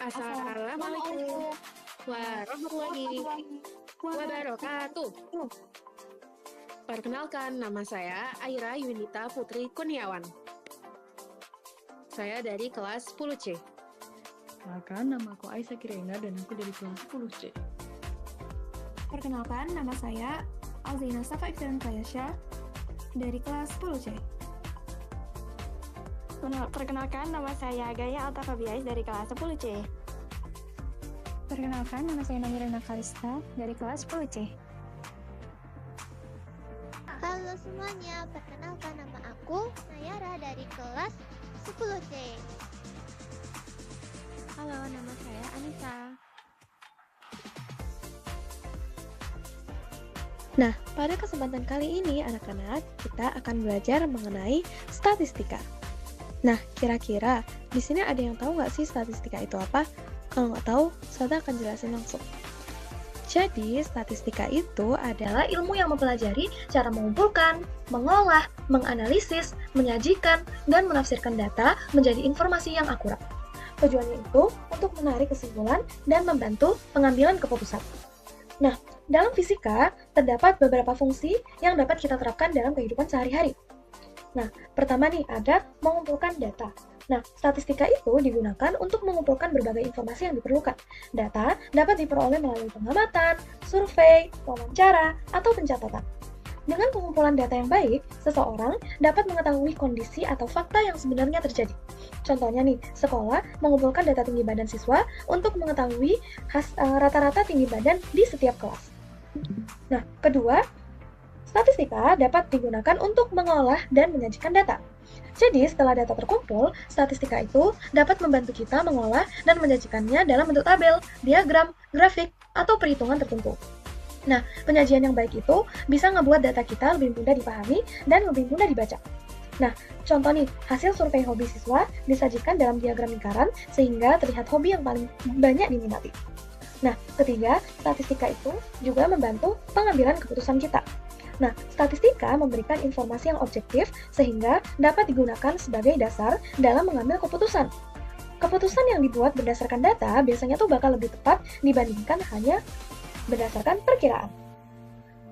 Assalamualaikum Assalamualaikum warahmatullahi wabarakatuh. Perkenalkan, nama saya Aira Yunita Putri Kurniawan. Saya dari kelas 10C. Perkenalkan, nama aku Aisyah Kirena dan aku dari kelas 10C. Perkenalkan, nama saya Alzina Safa Iftiran Prayasya dari kelas 10C. Perkenalkan, nama saya Gaya Altafabiais dari kelas 10C. Perkenalkan, nama saya Namirana Kalista dari kelas 10C. Halo semuanya, perkenalkan nama aku Nayara dari kelas 10C. Halo, nama saya Anissa. Nah, pada kesempatan kali ini anak-anak, kita akan belajar mengenai statistika. Nah, kira-kira di sini ada yang tahu nggak sih statistika itu apa? Kalau nggak tahu, saya akan jelasin langsung. Jadi, statistika itu adalah ilmu yang mempelajari cara mengumpulkan, mengolah, menganalisis, menyajikan, dan menafsirkan data menjadi informasi yang akurat. Tujuannya itu untuk menarik kesimpulan dan membantu pengambilan keputusan. Nah, dalam fisika, terdapat beberapa fungsi yang dapat kita terapkan dalam kehidupan sehari-hari. Nah, pertama nih, ada mengumpulkan data. Nah, statistika itu digunakan untuk mengumpulkan berbagai informasi yang diperlukan. Data dapat diperoleh melalui pengamatan, survei, wawancara, atau pencatatan. Dengan pengumpulan data yang baik, seseorang dapat mengetahui kondisi atau fakta yang sebenarnya terjadi. Contohnya nih, sekolah mengumpulkan data tinggi badan siswa untuk mengetahui rata-rata tinggi badan di setiap kelas. Nah, kedua, statistika dapat digunakan untuk mengolah dan menyajikan data. Jadi, setelah data terkumpul, statistika itu dapat membantu kita mengolah dan menyajikannya dalam bentuk tabel, diagram, grafik, atau perhitungan tertentu. Nah, penyajian yang baik itu bisa ngebuat data kita lebih mudah dipahami dan lebih mudah dibaca. Nah, contoh nih, hasil survei hobi siswa disajikan dalam diagram lingkaran sehingga terlihat hobi yang paling banyak diminati. Nah, ketiga, statistika itu juga membantu pengambilan keputusan kita. Nah, statistika memberikan informasi yang objektif sehingga dapat digunakan sebagai dasar dalam mengambil keputusan. Keputusan yang dibuat berdasarkan data biasanya tuh bakal lebih tepat dibandingkan hanya berdasarkan perkiraan.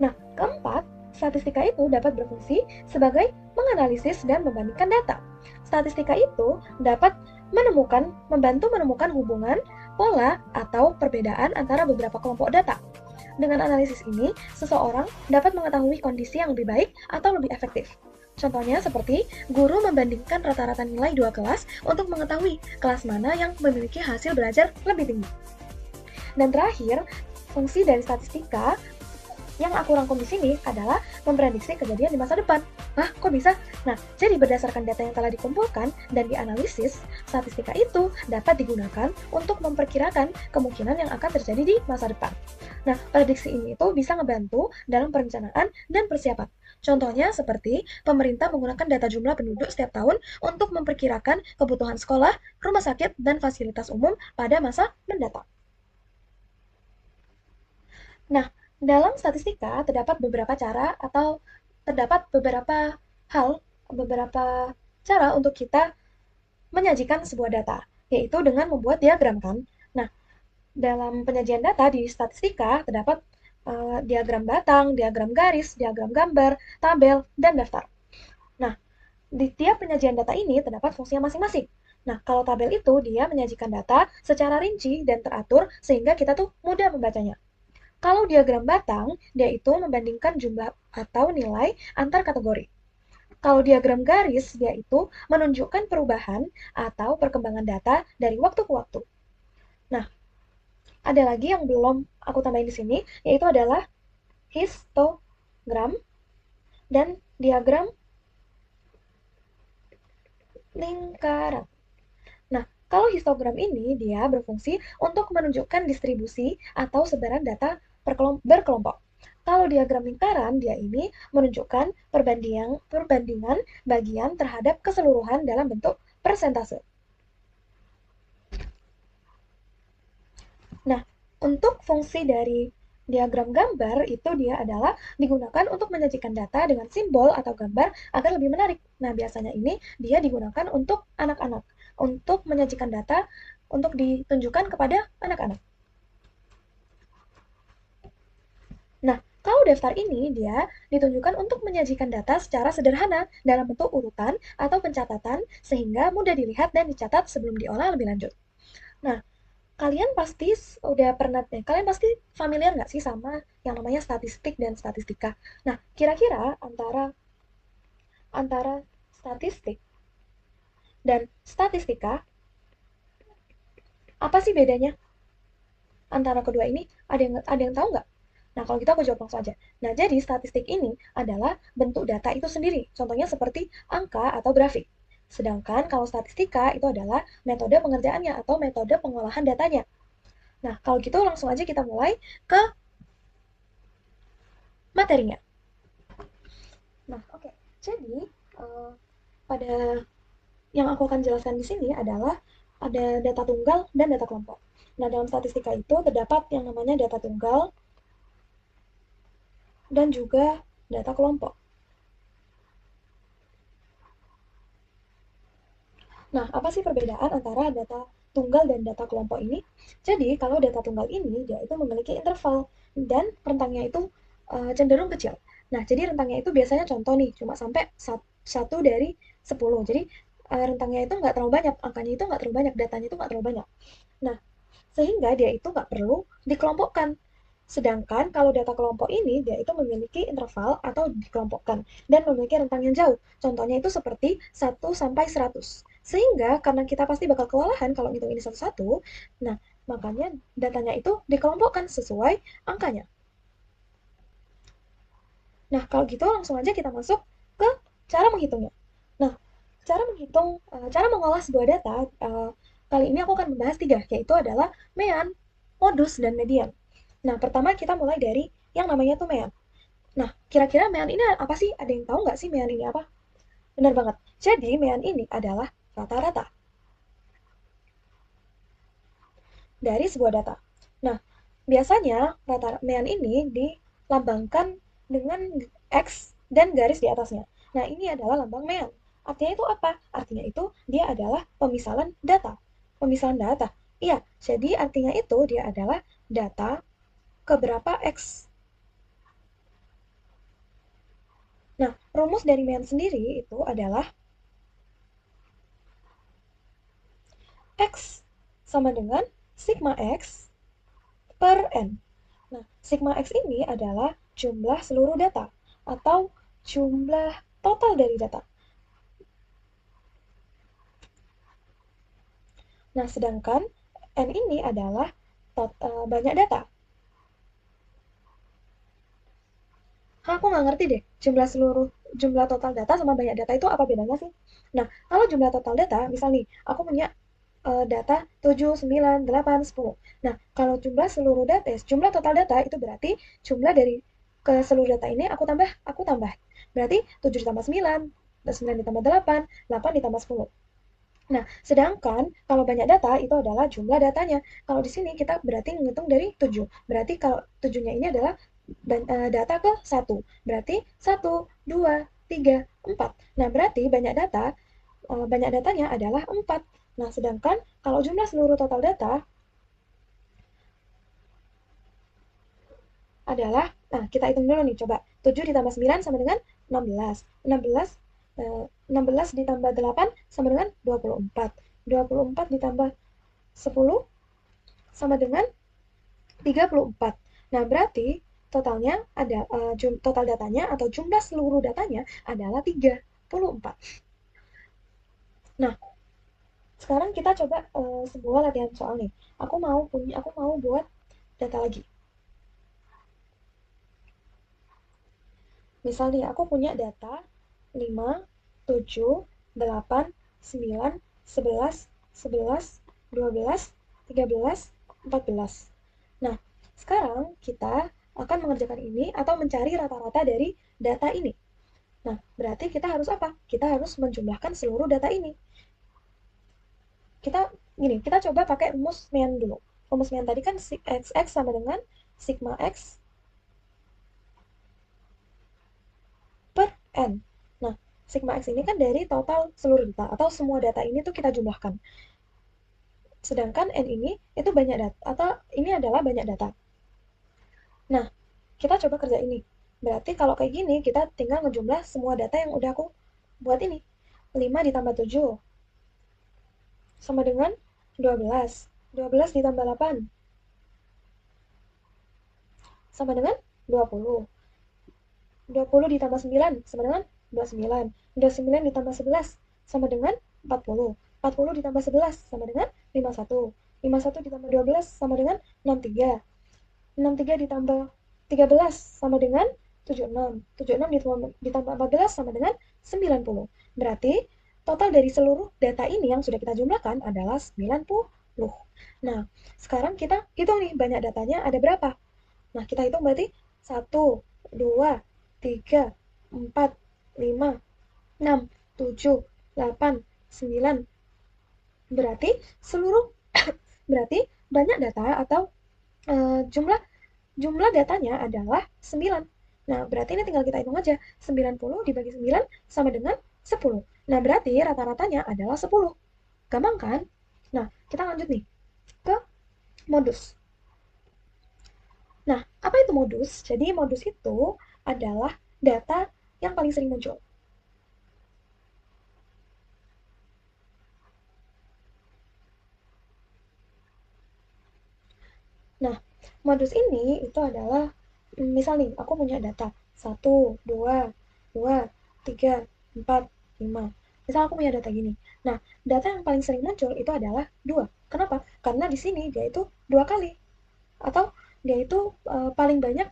Nah, keempat, statistika itu dapat berfungsi sebagai menganalisis dan membandingkan data. Statistika itu dapat membantu menemukan hubungan, pola, atau perbedaan antara beberapa kelompok data. Dengan analisis ini, seseorang dapat mengetahui kondisi yang lebih baik atau lebih efektif. Contohnya seperti guru membandingkan rata-rata nilai dua kelas untuk mengetahui kelas mana yang memiliki hasil belajar lebih tinggi. Dan terakhir, fungsi dari statistika yang aku rangkum di sini adalah memprediksi kejadian di masa depan. Hah, kok bisa? Nah, jadi berdasarkan data yang telah dikumpulkan dan dianalisis, statistika itu dapat digunakan untuk memperkirakan kemungkinan yang akan terjadi di masa depan. Nah, prediksi ini itu bisa ngebantu dalam perencanaan dan persiapan. Contohnya seperti pemerintah menggunakan data jumlah penduduk setiap tahun untuk memperkirakan kebutuhan sekolah, rumah sakit, dan fasilitas umum pada masa mendatang. Nah, dalam statistika terdapat beberapa cara atau terdapat beberapa cara untuk kita menyajikan sebuah data, yaitu dengan membuat diagram kan. Nah, dalam penyajian data di statistika terdapat diagram batang, diagram garis, diagram gambar, tabel, dan daftar. Nah, di tiap penyajian data ini terdapat fungsinya masing-masing. Nah, kalau tabel itu dia menyajikan data secara rinci dan teratur sehingga kita tuh mudah membacanya. Kalau diagram batang, dia itu membandingkan jumlah atau nilai antar kategori. Kalau diagram garis, dia itu menunjukkan perubahan atau perkembangan data dari waktu ke waktu. Nah, ada lagi yang belum aku tambahin di sini, yaitu adalah histogram dan diagram lingkaran. Nah, kalau histogram ini dia berfungsi untuk menunjukkan distribusi atau sebaran data berkelompok. Kalau diagram lingkaran, dia ini menunjukkan perbandingan bagian terhadap keseluruhan dalam bentuk persentase. Nah, untuk fungsi dari diagram gambar itu dia adalah digunakan untuk menyajikan data dengan simbol atau gambar agar lebih menarik. Nah, biasanya ini dia digunakan untuk anak-anak, untuk menyajikan data untuk ditunjukkan kepada anak-anak. Nah, kalau daftar ini dia ditunjukkan untuk menyajikan data secara sederhana dalam bentuk urutan atau pencatatan sehingga mudah dilihat dan dicatat sebelum diolah lebih lanjut. Nah, kalian pasti familiar nggak sih sama yang namanya statistik dan statistika? Nah, kira-kira antara statistik dan statistika apa sih bedanya antara kedua ini? Ada yang tahu nggak? Nah, kalau gitu aku jawab langsung aja. Nah, jadi statistik ini adalah bentuk data itu sendiri. Contohnya seperti angka atau grafik. Sedangkan kalau statistika itu adalah metode pengerjaannya atau metode pengolahan datanya. Nah, kalau gitu langsung aja kita mulai ke materinya. Nah, oke. Jadi, pada yang aku akan jelaskan di sini adalah ada data tunggal dan data kelompok. Nah, dalam statistika itu terdapat yang namanya data tunggal dan juga data kelompok. Nah, apa sih perbedaan antara data tunggal dan data kelompok ini? Jadi, kalau data tunggal ini, dia itu memiliki interval, dan rentangnya itu cenderung kecil. Nah, jadi rentangnya itu biasanya contoh nih, cuma sampai 1 dari 10. Jadi, rentangnya itu nggak terlalu banyak, angkanya itu nggak terlalu banyak, datanya itu nggak terlalu banyak. Nah, sehingga dia itu nggak perlu dikelompokkan. Sedangkan kalau data kelompok ini, dia itu memiliki interval atau dikelompokkan dan memiliki rentang yang jauh. Contohnya itu seperti 1 sampai 100. Sehingga karena kita pasti bakal kewalahan kalau ngitung ini satu-satu, nah makanya datanya itu dikelompokkan sesuai angkanya. Nah, kalau gitu langsung aja kita masuk ke cara menghitungnya. Nah, cara mengolah sebuah data, kali ini aku akan membahas 3, yaitu adalah mean, modus, dan median. Nah, pertama kita mulai dari yang namanya tuh mean. Nah, kira-kira mean ini apa sih? Ada yang tahu nggak sih mean ini apa? Benar banget. Jadi, mean ini adalah rata-rata dari sebuah data. Nah, biasanya mean ini dilambangkan dengan X dan garis di atasnya. Nah, ini adalah lambang mean. Artinya itu apa? Artinya itu dia adalah pemisalan data. Pemisalan data. Iya, jadi artinya itu dia adalah data keberapa X. Nah, rumus dari mean sendiri itu adalah X sama dengan sigma X per N. Nah, sigma X ini adalah jumlah seluruh data atau jumlah total dari data. Nah, sedangkan N ini adalah banyak data. Aku nggak ngerti deh, jumlah total data sama banyak data itu apa bedanya sih? Nah, kalau jumlah total data, misal nih, aku punya data 7, 9, 8, 10. Nah, kalau jumlah total data itu berarti jumlah dari ke seluruh data ini aku tambah. Berarti 7 ditambah 9, 9 ditambah 8, 8 ditambah 10. Nah, sedangkan kalau banyak data itu adalah jumlah datanya. Kalau di sini kita berarti menghitung dari 7. Berarti kalau 7-nya ini adalah data ke 1. Berarti 1, 2, 3, 4. Nah, berarti banyak datanya adalah 4. Nah, sedangkan kalau jumlah seluruh total data adalah, nah kita hitung dulu nih, coba. 7 ditambah 9 sama dengan 16. 16 ditambah 8 sama dengan 24. 24 ditambah 10 sama dengan 34. Nah, berarti totalnya ada total datanya atau jumlah seluruh datanya adalah 34. Nah, sekarang kita coba sebuah latihan soal nih. Aku mau buat data lagi. Misal nih, aku punya data 5, 7, 8, 9, 11, 11, 12, 13, 14. Nah, sekarang kita akan mengerjakan ini atau mencari rata-rata dari data ini. Nah, berarti kita harus apa? Kita harus menjumlahkan seluruh data ini. Kita coba pakai rumus mean dulu. Rumus mean tadi kan X sama dengan sigma X per N. Nah, sigma X ini kan dari total seluruh data atau semua data ini tuh kita jumlahkan. Sedangkan N ini itu banyak data, atau ini adalah banyak data. Nah, kita coba kerja ini. Berarti kalau kayak gini, kita tinggal ngejumlah semua data yang udah aku buat ini. 5 ditambah 7 sama dengan 12. 12 ditambah 8 sama dengan 20. 20 ditambah 9 sama dengan 29. 29 ditambah 11 sama dengan 40. 40 ditambah 11 sama dengan 51. 51 ditambah 12 sama dengan 63. 63 ditambah 13 sama dengan 76. 76 ditambah 14 sama dengan 90. Berarti total dari seluruh data ini yang sudah kita jumlahkan adalah 90. Nah, sekarang kita hitung nih banyak datanya ada berapa. Nah, kita hitung berarti 1, 2, 3, 4, 5, 6, 7, 8, 9. Berarti berarti banyak data atau jumlah datanya adalah 9. Nah, berarti ini tinggal kita hitung aja. 90 dibagi 9 sama dengan 10. Nah, berarti rata-ratanya adalah 10. Gampang kan? Nah, kita lanjut nih ke modus. Nah, apa itu modus? Jadi, modus itu adalah data yang paling sering muncul. Nah, modus ini itu adalah, misal nih, aku punya data 1, 2, 2, 3, 4, 5. Misal aku punya data gini. Nah, data yang paling sering muncul itu adalah 2. Kenapa? Karena di sini dia itu 2 kali. Atau dia itu paling banyak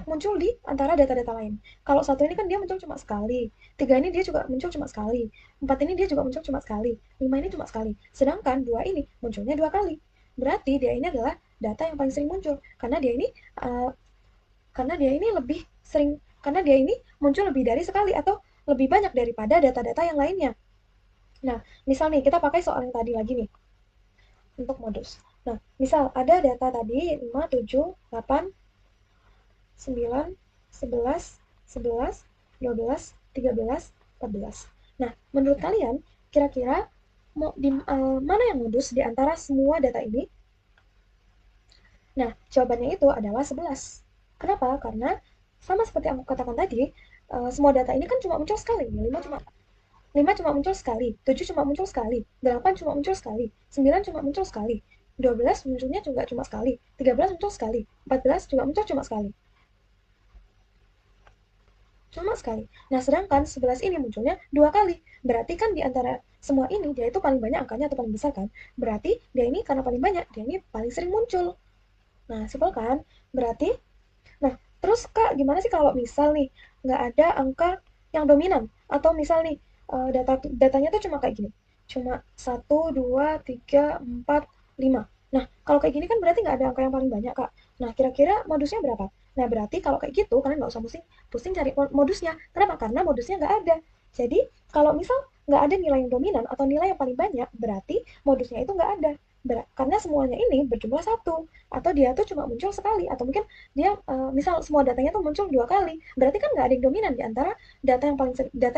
muncul di antara data-data lain. Kalau 1 ini kan dia muncul cuma sekali. 3 ini dia juga muncul cuma sekali. 4 ini dia juga muncul cuma sekali. 5 ini cuma sekali. Sedangkan 2 ini munculnya 2 kali. Berarti dia ini adalah data yang paling sering muncul karena dia ini lebih sering, karena dia ini muncul lebih dari sekali atau lebih banyak daripada data-data yang lainnya. Nah, misal nih kita pakai soal yang tadi lagi nih untuk modus. Nah, misal ada data tadi 5, 7, 8, 9, 11, 11, 12, 13, 14. Nah, menurut kalian kira-kira mana yang modus di antara semua data ini? Nah, jawabannya itu adalah 11. Kenapa? Karena sama seperti yang aku katakan tadi, semua data ini kan cuma muncul sekali. 5 cuma muncul sekali, 7 cuma muncul sekali, 8 cuma muncul sekali, 9 cuma muncul sekali, 12 munculnya juga cuma sekali, 13 muncul sekali, 14 juga muncul cuma sekali. Cuma sekali. Nah, sedangkan 11 ini munculnya 2 kali. Berarti kan di antara semua ini, dia itu paling banyak angkanya atau paling besar kan? Berarti dia ini karena paling banyak, dia ini paling sering muncul. Nah, simpel kan? Berarti, nah, terus Kak, gimana sih kalau misal nih, nggak ada angka yang dominan? Atau misal nih, datanya tuh cuma kayak gini. Cuma 1, 2, 3, 4, 5. Nah, kalau kayak gini kan berarti nggak ada angka yang paling banyak, Kak. Nah, kira-kira modusnya berapa? Nah, berarti kalau kayak gitu, kalian nggak usah pusing cari modusnya. Kenapa? Karena modusnya nggak ada. Jadi, kalau misal nggak ada nilai yang dominan atau nilai yang paling banyak, berarti modusnya itu nggak ada. Karena semuanya ini berjumlah 1. Atau dia tuh cuma muncul sekali. Atau mungkin dia, misal semua datanya tuh muncul 2 kali. Berarti kan nggak ada yang dominan di antara data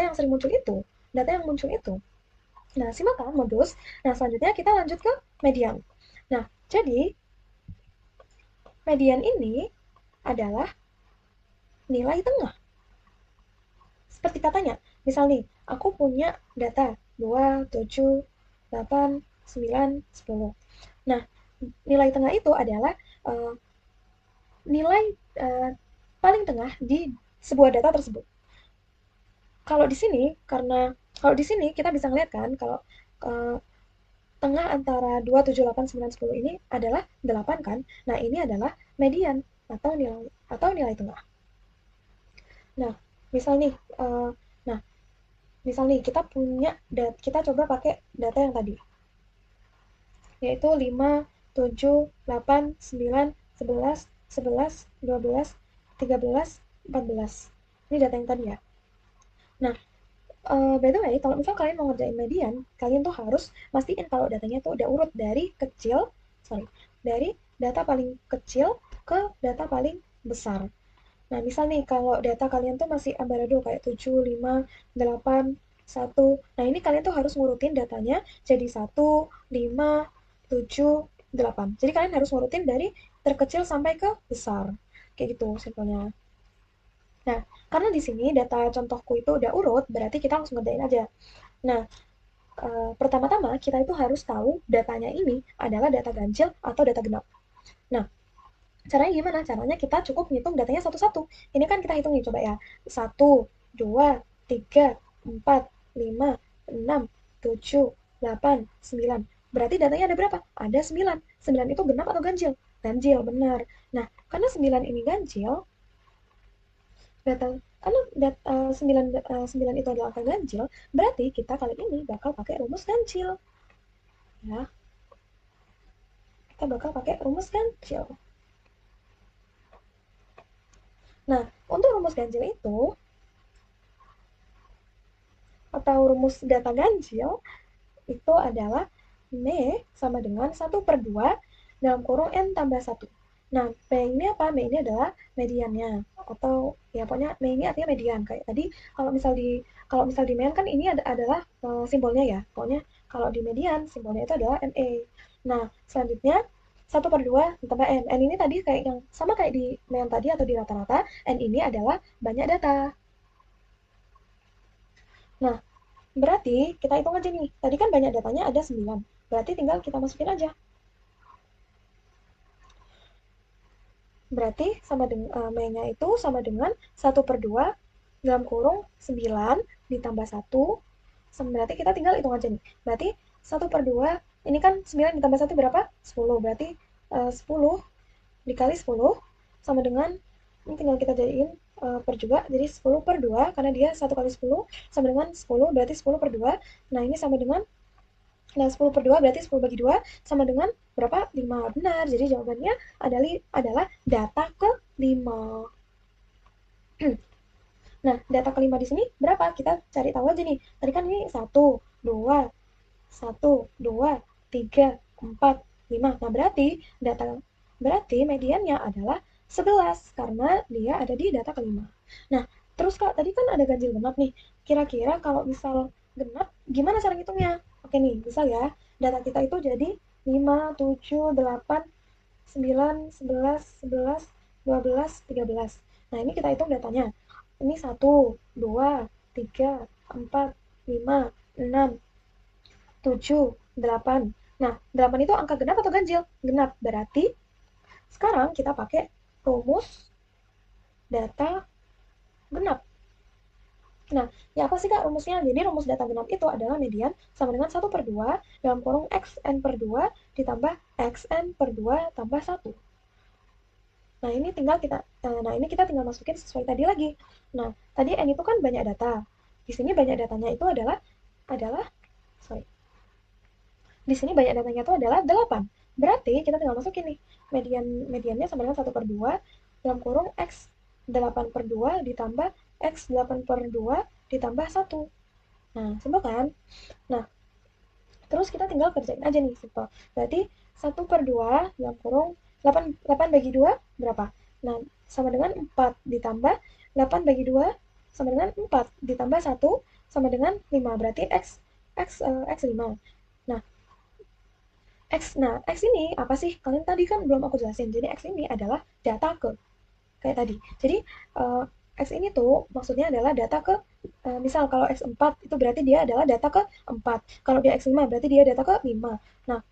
yang sering muncul itu. Data yang muncul itu. Nah, simakkan modus. Nah, selanjutnya kita lanjut ke median. Nah, jadi median ini adalah nilai tengah. Seperti katanya, misal nih, aku punya data 2, 7, 8, 9, 10. Nah, nilai tengah itu adalah nilai paling tengah di sebuah data tersebut. Kalau di sini kita bisa ngeliat kan, kalau tengah antara 2, 7, 8, 9, 10 ini adalah 8 kan. Nah, ini adalah median atau nilai tengah. Nah, misal nih kita coba pakai data yang tadi. Yaitu 5, 7, 8, 9, 11, 11, 12, 13, 14. Ini data yang tadi ya. Nah, by the way, kalau misal kalian mau ngerjain median, kalian tuh harus mastiin kalau datanya tuh udah urut dari data paling kecil ke data paling besar. Nah, misal nih, kalau data kalian tuh masih ambaradul kayak 7, 5, 8, 1. Nah, ini kalian tuh harus ngurutin datanya jadi 1, 5, 7, 8. Jadi kalian harus ngurutin dari terkecil sampai ke besar. Kayak gitu simpelnya. Nah, karena di sini data contohku itu udah urut, berarti kita langsung ngerjain aja. Nah, pertama-tama kita itu harus tahu datanya ini adalah data ganjil atau data genap. Nah, caranya gimana? Caranya kita cukup ngitung datanya satu-satu. Ini kan kita hitung nih, coba ya. 1, 2, 3, 4, 5, 6, 7, 8, 9. Berarti datanya ada berapa? Ada 9. 9 itu genap atau ganjil? Ganjil, benar. Nah, karena 9 ini ganjil, karena 9 itu adalah angka ganjil, berarti kita kali ini bakal pakai rumus ganjil. Ya. Kita bakal pakai rumus ganjil. Nah, untuk rumus ganjil itu, atau rumus data ganjil, itu adalah M sama dengan 1/2 dalam kurung N tambah 1. Nah, M ini apa? M ini adalah mediannya. Atau, ya pokoknya M ini artinya median. Kayak tadi, kalau misal di median kan ini adalah simbolnya ya. Pokoknya, kalau di median, simbolnya itu adalah ME. Nah, selanjutnya, 1/2 ditambah N. N ini tadi kayak yang sama kayak di median tadi atau di rata-rata. N ini adalah banyak data. Nah, berarti kita hitung aja nih. Tadi kan banyak datanya ada 9. Berarti tinggal kita masukin aja. Berarti sama dengan M-nya itu sama dengan 1/2 dalam kurung 9 ditambah 1. Berarti kita tinggal hitung aja nih. Berarti 1/2, ini kan 9 ditambah 1 berapa? 10. Berarti 10 dikali 10 sama dengan, ini tinggal kita jadiin per juga, jadi 10/2, karena dia 1 kali 10 sama dengan 10, berarti 10/2. Nah, ini sama dengan, 10/2 berarti 10 bagi 2 sama dengan berapa? 5. Benar, jadi jawabannya adalah data ke-5. Nah, data ke-5 di sini berapa? Kita cari tahu aja nih. Tadi kan ini 1, 2, 3, 4, 5. Nah, berarti mediannya adalah 11, karena dia ada di data ke-5. Nah, terus Kak, tadi kan ada ganjil genap nih. Kira-kira kalau misal genap, gimana cara ngitungnya? Oke nih, misal ya, data kita itu jadi 5, 7, 8, 9, 11, 11, 12, 13. Nah, ini kita hitung datanya. Ini 1, 2, 3, 4, 5, 6, 7, 8. Nah, 8 itu angka genap atau ganjil? Genap. Berarti sekarang kita pakai rumus data genap. Nah, ya apa sih Kak rumusnya? Jadi rumus data genap itu adalah median sama dengan 1/2 dalam kurung XN/2 ditambah XN/2 tambah 1. Nah, ini kita tinggal masukin sesuai tadi lagi. Nah, tadi N itu kan banyak data. Di sini banyak datanya itu adalah di sini banyak datanya itu adalah 8. Berarti kita tinggal masukin nih. Mediannya sama dengan 1/2 dalam kurung X8/2 ditambah X8/2 ditambah 1. Nah, simpel kan? Nah, terus kita tinggal kerjain aja nih, simpel. Berarti 1/2 dalam kurung 8 bagi 2 berapa? Nah, sama dengan 4 ditambah 8 bagi 2 sama dengan 4 ditambah 1 sama dengan 5. Berarti X5. Nah, X ini apa sih? Kalian tadi kan belum aku jelasin. Jadi X ini adalah data ke, kayak tadi. Jadi X ini tuh maksudnya adalah data ke, misal kalau X4 itu berarti dia adalah data ke 4. Kalau dia X5 berarti dia data ke 5. Nah,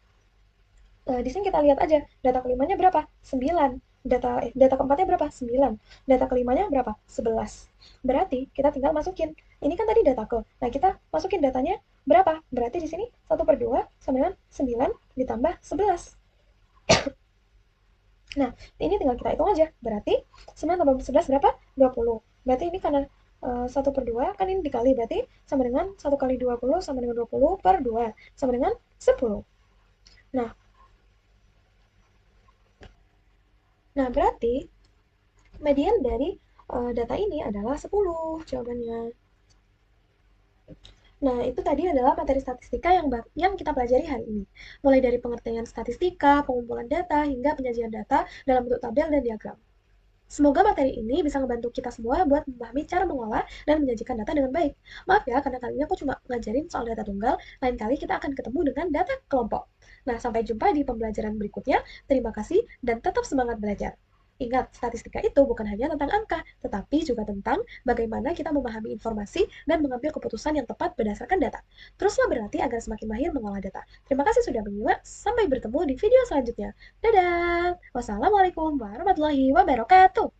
di sini kita lihat aja, data ke-5-nya berapa? 9. Data ke-4-nya berapa? 9. Data ke-5-nya berapa? 11. Berarti kita tinggal masukin. Ini kan tadi data ke. Nah, kita masukin datanya berapa? Berarti di sini 1/2 sama dengan 9 ditambah 11. Nah, ini tinggal kita hitung aja. Berarti 9 tambah 11 berapa? 20. Berarti ini karena 1/2 kan ini dikali, berarti sama dengan 1 kali 20 sama dengan 20/2 sama dengan 10. Nah, berarti median dari data ini adalah 10 jawabannya. Nah, itu tadi adalah materi statistika yang kita pelajari hari ini. Mulai dari pengertian statistika, pengumpulan data, hingga penyajian data dalam bentuk tabel dan diagram. Semoga materi ini bisa membantu kita semua buat memahami cara mengolah dan menyajikan data dengan baik. Maaf ya, karena kali ini aku cuma ngajarin soal data tunggal, lain kali kita akan ketemu dengan data kelompok. Nah, sampai jumpa di pembelajaran berikutnya. Terima kasih dan tetap semangat belajar. Ingat, statistika itu bukan hanya tentang angka, tetapi juga tentang bagaimana kita memahami informasi dan mengambil keputusan yang tepat berdasarkan data. Teruslah berlatih agar semakin mahir mengolah data. Terima kasih sudah menyimak, sampai bertemu di video selanjutnya. Dadah! Wassalamualaikum warahmatullahi wabarakatuh.